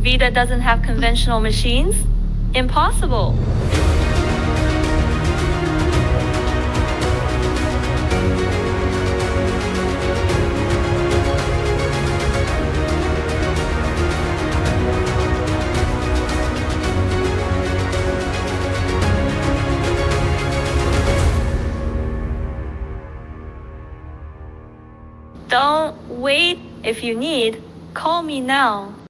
WEIDA doesn't have conventional machines? Impossible. Don't wait. If you need, call me now.